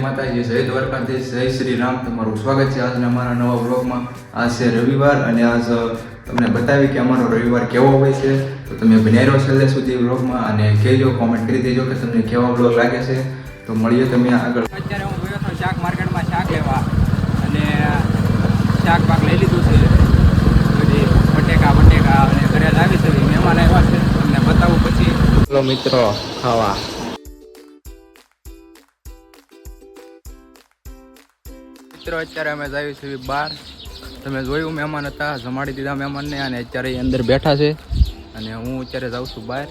માતાજી, જય દ્વારકાધીશ, જય શ્રી રામ. તમારું સ્વાગત છે આજના અમારા નવા બ્લોગમાં. આજ છે રવિવાર અને આજ તમને બતાવી કે અમારો રવિવાર કેવો હોય છે. તો તમે બન્યા રહો છેલ્લે સુધી બ્લોગમાં અને કહેજો, કોમેન્ટ કરી દેજો કે તમને કેવા બ્લોગ લાગે છે. તો મળીએ તમે આગળ. અત્યારે હું ગયો હતો શાક માર્કેટમાં શાક લેવા અને શાક પાક લઈ લીધું છે. બધી બટેકા અને ઘરે લાવી છે. મહેમાન આવ્યા છે, તમને બતાવું પછી. ચલો મિત્રો ખાવા. મિત્રો અત્યારે અમે જઈએ છીએ બહાર. તમે જોયું મહેમાન હતા, જમાડી દીધા મહેમાનને અને અત્યારે એ અંદર બેઠા છે અને હું અત્યારે જાઉં છું બહાર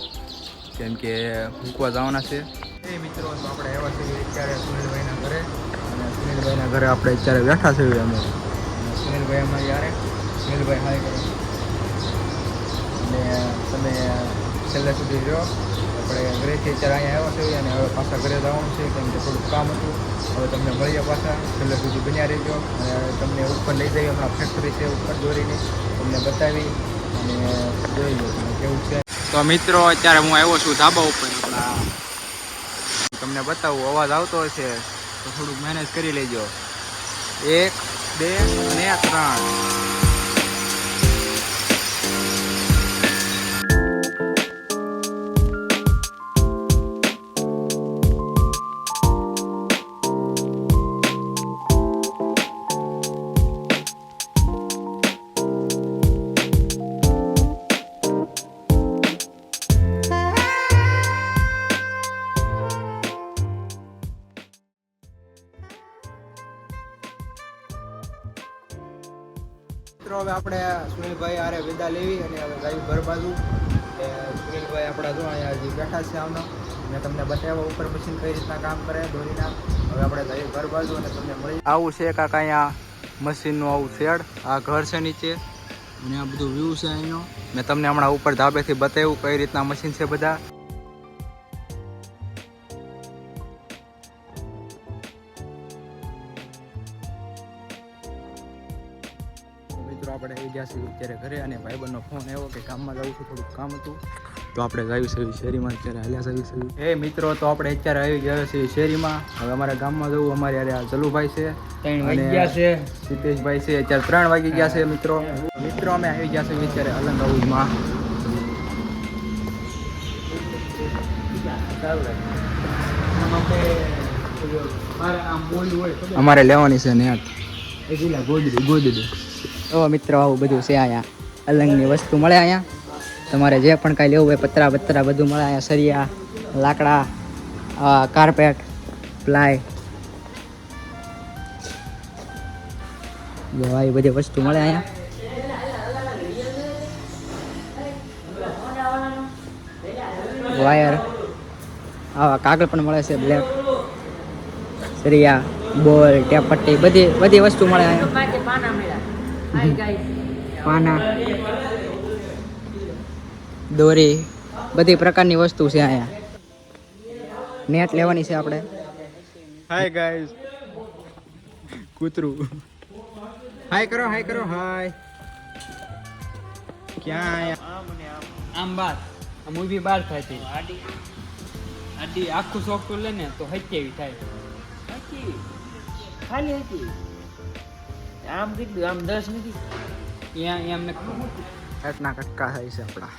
કેમ કે મૂકવા જવાના છે. એ મિત્રો તો આપણે આવ્યા છીએ અત્યારે સુનિલભાઈના ઘરે અને સુનિલભાઈના ઘરે આપણે અત્યારે બેઠા છીએ અમે. સુનિલભાઈ અમારી યારે સુનિલભાઈ હાય કરો અને તમે છેલ્લે સુધી રહ્યો. આપણે ઘરેથી અત્યારે અહીંયા આવ્યા છીએ અને હવે પાછા ઘરે જવાનું છે કેમ કે થોડુંક કામ હતું. હવે તમને મળીએ પાછા, છેલ્લે સુધી બન્યા રહેજો અને તમને ઉપર લઈ જઈએ. હમણાં ફેક્ટરી છે ઉપર દોરીની, તમને બતાવી અને જોઈ લો કેવું છે. તો મિત્રો અત્યારે હું આવ્યો છું ધાબા ઉપર. આપણા તમને બતાવું, અવાજ આવતો હશે તો થોડુંક મેનેજ કરી લેજો. 1 2 અને 3. હવે આપણે સુનિલભાઈ આરે વિદા લેવી અને હવે ગાયું ઘર બાજુ. સુનિલભાઈ આપણા જો અહીંયા હજી બેઠા છે આમનો. મેં તમને બતાવ્યા ઉપર મશીન કઈ રીતના કામ કરે દોરીના. હવે આપણે ગાયું ઘર બાજુ અને તમને મળી આવું છે કાંક અહીંયા મશીનનું આવું શેડ. આ ઘર છે નીચે અને આ બધું વ્યૂ છે અહીંનો. મેં તમને હમણાં ઉપર ધાબેથી બતાવ્યું કઈ રીતના મશીન છે બધા. આપણે આવી ગયા છીએ અત્યારે ઘરે અને ભાઈબંધનો ફોન આવ્યો કે ગામમાં જવું છું, થોડુંક કામ હતું તો આપણે ગાયું છે શેરીમાં અત્યારે હાલ્યા છે. એ મિત્રો તો આપણે અત્યારે આવી ગયા છીએ શેરીમાં. હવે અમારા ગામમાં જવું. અમારે યારે જલુભાઈ છે, 3 વાગી ગયા છે, સિતેશભાઈ છે, અત્યારે 3 વાગી ગયા છે. મિત્રો અમે આવી ગયા છીએ અત્યારે અલંગ હાઉસમાં. અમારે લેવાની છે નેટ ગોદડી. તો મિત્રો આવું બધું છે અહીંયા. અલંગની વસ્તુ મળે અહીંયા. તમારે જે પણ કાંઈ લેવું હોય પતરા બધું મળે અહીંયા. સરિયા, લાકડા, કાર્પેટ, પ્લાય, જો આવી બધી વસ્તુ મળે અહીંયા. વાયર, આવા કાગળ પણ મળે છે, બ્લેક, સરિયા, બોલ, ટેપ પટ્ટી, બધી વસ્તુ મળે અહીંયા. પાના, દોરી, બધી પ્રકારની વસ્તુ છે અહીંયા. નેટ લેવાની છે આપણે. હાય ગાઈસ, કૂતરું. હાય કરો હાય. ક્યાં આમ બાર મૂવી બાર થાય છે. આડી આખું સોફ્ટવેર લે ને તો 27 થાય. ખાલી હતી આમ કેટલું, આમ 10 નથી. અહીંયા એમને એટલા કટકા થાય છે આપણા.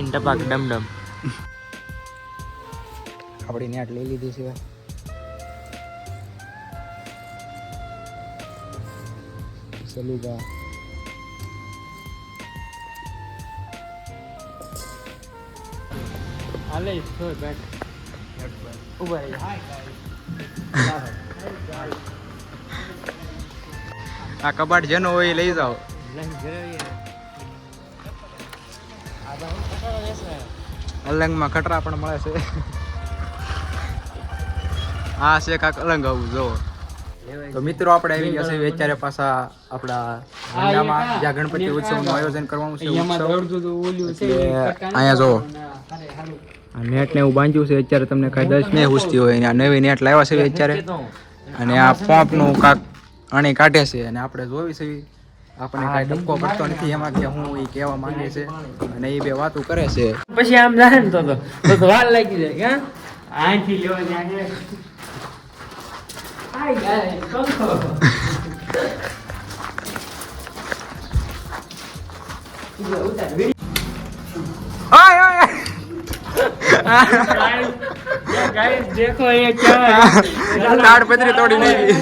ટપાક ડમડમ. આપણી નેટ લઈ લીધી છે. સલુગા, હાલે છોડ બેઠ ઉભા રહી. આ કબાટ જેનો હોય એ લઈ જાઓ. અલંગમાં ખટરા પણ મળે છે. આ છે કાંક અલંગ આવું જો. તો મિત્રો આપણે આવી ગયા છે અત્યારે પાછા આપણા મંડામાં જ્યાં ગણપતિ ઉત્સવનું આયોજન કરવાનું છે. અહીંયા જો નેટ ને એવું બાંધ્યું છે અત્યારે. તમને કાંઈ દસ નહીં હુસતી હોય. નવી નેટ લાવ્યા છે અત્યારે અને આ પંપનું કાક અણી કાઢે છે અને આપણે જોવી છે આપણને કાંઈ ડબકો પડતો નથી એમાં કે હું એ કહેવા માંગે છે અને એ બે વાતો કરે છે. પછી આમ જાય ને તો વાર લાગી જાય ક્યાં આથી લેવા જાય આઈ ગાય गाइस देखो ये क्या है તાડપત્રી તોડી નાખી.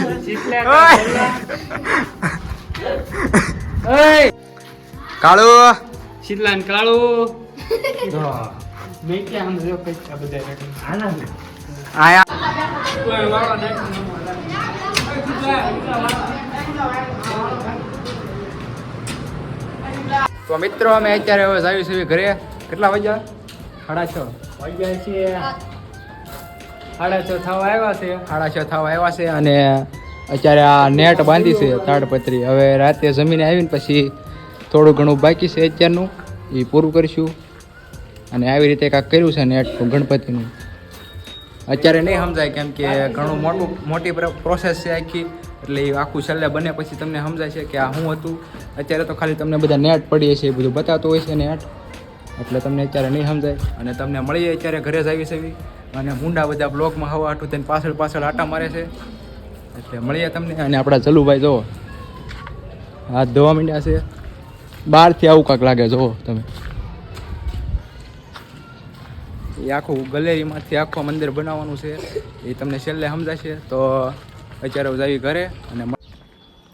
ओए કાળુ शीतलान काळू मैं क्या हम जो पैसा बदल रहे आना આયા कोई वाला देख તો મિત્રો અમે અત્યારે હવે જાવી છીએ ઘરે. કેટલા વાગ્યા? 6:30 વાગ્યા છે 6:30 થવા આવ્યા છે 6:30 થવા આવ્યા છે અને અત્યારે આ નેટ બાંધી છે તાડપત્રી. હવે રાતે જમીને આવીને પછી થોડું ઘણું બાકી છે અત્યારનું એ પૂરું કરીશું અને આવી રીતે કાંઈક કર્યું છે નેટ ગણપતિનું. અત્યારે નહીં સમજાય કેમ કે ઘણું મોટી પ્રોસેસ છે આખી, એટલે એ આખું છેલ્લે બને પછી તમને સમજાય છે કે આ શું હતું. અત્યારે તો ખાલી તમને બધા નેટ પડીએ છે એ બધું બતાવતું હોય છે નેટ, એટલે તમને અત્યારે નહીં સમજાય. અને તમને મળીએ અત્યારે ઘરે જ આવી છે અને મુંડા બધા બ્લોગમાં હવા હાટું થઈને પાછળ આટા મારે છે, એટલે મળીએ તમને. અને આપણા જલુભાઈ જુઓ હાથ ધોવા માંડ્યા છે, બહારથી આવું કાંક લાગે જુઓ તમે. એ આખું ગેલેરીમાંથી આખું મંદિર બનાવવાનું છે એ તમને છેલ્લે સમજાશે. તો અત્યારે હું આવી ઘરે અને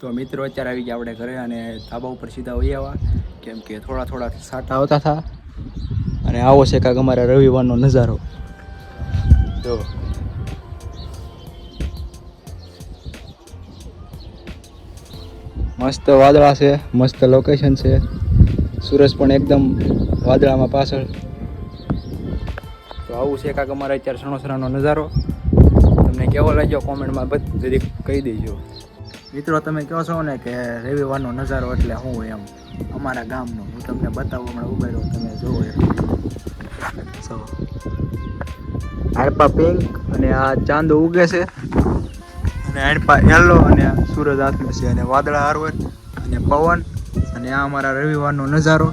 તો મિત્રો અત્યારે આવી ગયા આપણે ઘરે અને ધાબા ઉપર સીધા વહી આવ્યા કેમ કે થોડા સાટા આવતા હતા. અને આવો છે કાંક અમારા રવિવારનો નજારો જો. મસ્ત વાદળા છે, મસ્ત લોકેશન છે, સૂરજ પણ એકદમ વાદળામાં પાછળ. તો આવું છે કાંક અમારે અત્યારે સણોસરાનો નજારો. તમને કેવો લાગ્યો કોમેન્ટમાં બધી કહી દેજો. મિત્રો તમે કહો છો ને કે રવિવારનો નજારો એટલે હું એમ અમારા ગામનો હું તમને બતાવું. હમણાં ઉભા રહ્યો તમે જુઓ આણપા પિંક અને આ ચાંદો ઉગે છે અને આણપા યલો અને સૂરજ હાથમાં છે અને વાદળા હારવર અને પવન અને આ અમારા રવિવારનો નજારો.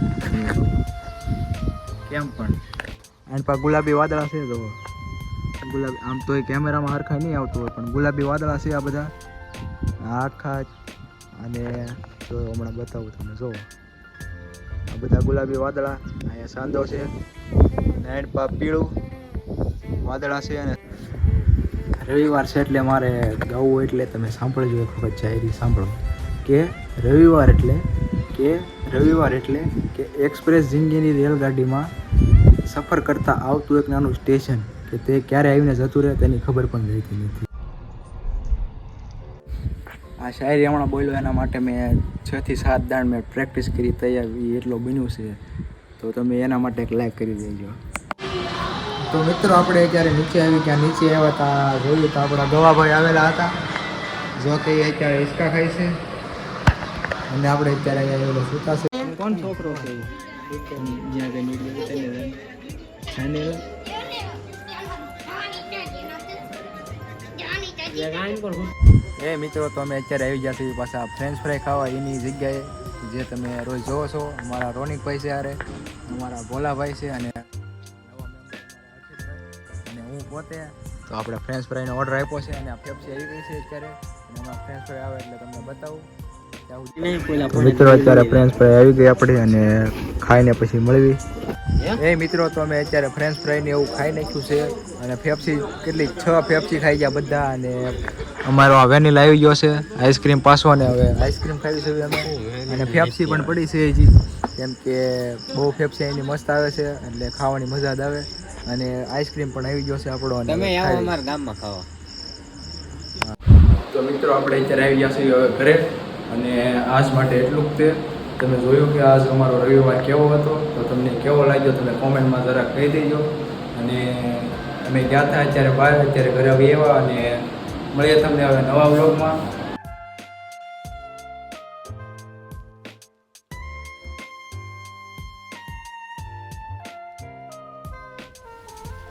કેમ પણ આણપા ગુલાબી વાદળા છે તો ગુલાબી, આમ તો એ કેમેરામાં હરખા નહીં આવતું હોય પણ ગુલાબી વાદળા છે આ બધા આખા. અને જો હમણાં બતાવું તમને જો આ બધા ગુલાબી વાદળા, અહીંયા સાંદો છે નાઇટ પા પીળું વાદળા છે. અને રવિવાર છે એટલે મારે ગાવું એટલે તમે સાંભળજો એક વખત જાહેરી સાંભળો કે રવિવાર એટલે કે એક્સપ્રેસ જિંદગીની રેલગાડીમાં સફર કરતા આવતું એક નાનું સ્ટેશન કે તે ક્યારે આવીને જતું રહે તેની ખબર પણ રહેતી નથી. આ શાયરી હમણાં બોલ્યો એના માટે મેં 6 થી 7 દાણ મેં પ્રેક્ટિસ કરી તૈયાર એટલો બન્યું છે. તો તમે એના માટે એક લાઈક કરી દેજો. તો મિત્રો આપણે અત્યારે નીચે આવી ગયા. નીચે આવ્યા હતા જોયું તો આપણા ગવાભાઈ આવેલા હતા, જો કે એ અત્યારે હિંચકા ખાય છે અને આપણે અત્યારે અહીંયા એવડો સૂતા છે. કોણ છોકરો છે જ્યાં કઈ એ મિત્રો તો અમે અત્યારે આવી ગયા છીએ પાછા ફ્રેન્ચ ફ્રાય ખાવા એની જગ્યાએ જે તમે રોજ જોવો છો. અમારા રોનિકભાઈ છે અરે અમારા ભોલાભાઈ છે અને હું પોતે. તો આપણે ફ્રેન્ચ ફ્રાઈનો ઓર્ડર આપ્યો છે અને આ પેપ્સી આવી ગઈ છે અત્યારે અને અમારા ફ્રેન્ચ ફ્રાઈ આવે એટલે તમને બતાવું. મિત્રો અત્યારે ફ્રેન્ચ ફ્રાઈ આવી ગઈ આપણી અને ખાઈને પછી મળવી. એ મિત્રો તો અમે અત્યારે ફ્રેન્ચ ફ્રાઈને એવું ખાઈ નાખ્યું છે અને પેપ્સી કેટલી 6 પેપ્સી ખાઈ ગયા બધા. અને અમારો આ વેનીલા આવી ગયો છે, આઈસ્ક્રીમ પાછો ને હવે આઈસ્ક્રીમ ખાવી છે અમે અને પેપ્સી પણ પડી છે હજી કેમ કે બહુ પેપ્સી એની મસ્ત આવે છે એટલે ખાવાની મજા જ આવે. અને આઈસ્ક્રીમ પણ આવી ગયો છે આપણો. તમે આવો અમારા ગામમાં ખાવા. તો મિત્રો આપણે અત્યારે આવી ગયા છીએ ઘરે અને આજ માટે એટલું જ તે. તમે જોયું કે આજ અમારો રવિવાર કેવો હતો, તો તમને કેવો લાગ્યો તમે કોમેન્ટમાં જરાક કહી દેજો. અને અમે ગયા હતા અત્યારે બહાર, અત્યારે ઘરે આવી આવ્યા અને મળીએ તમને હવે નવા વ્લોગમાં.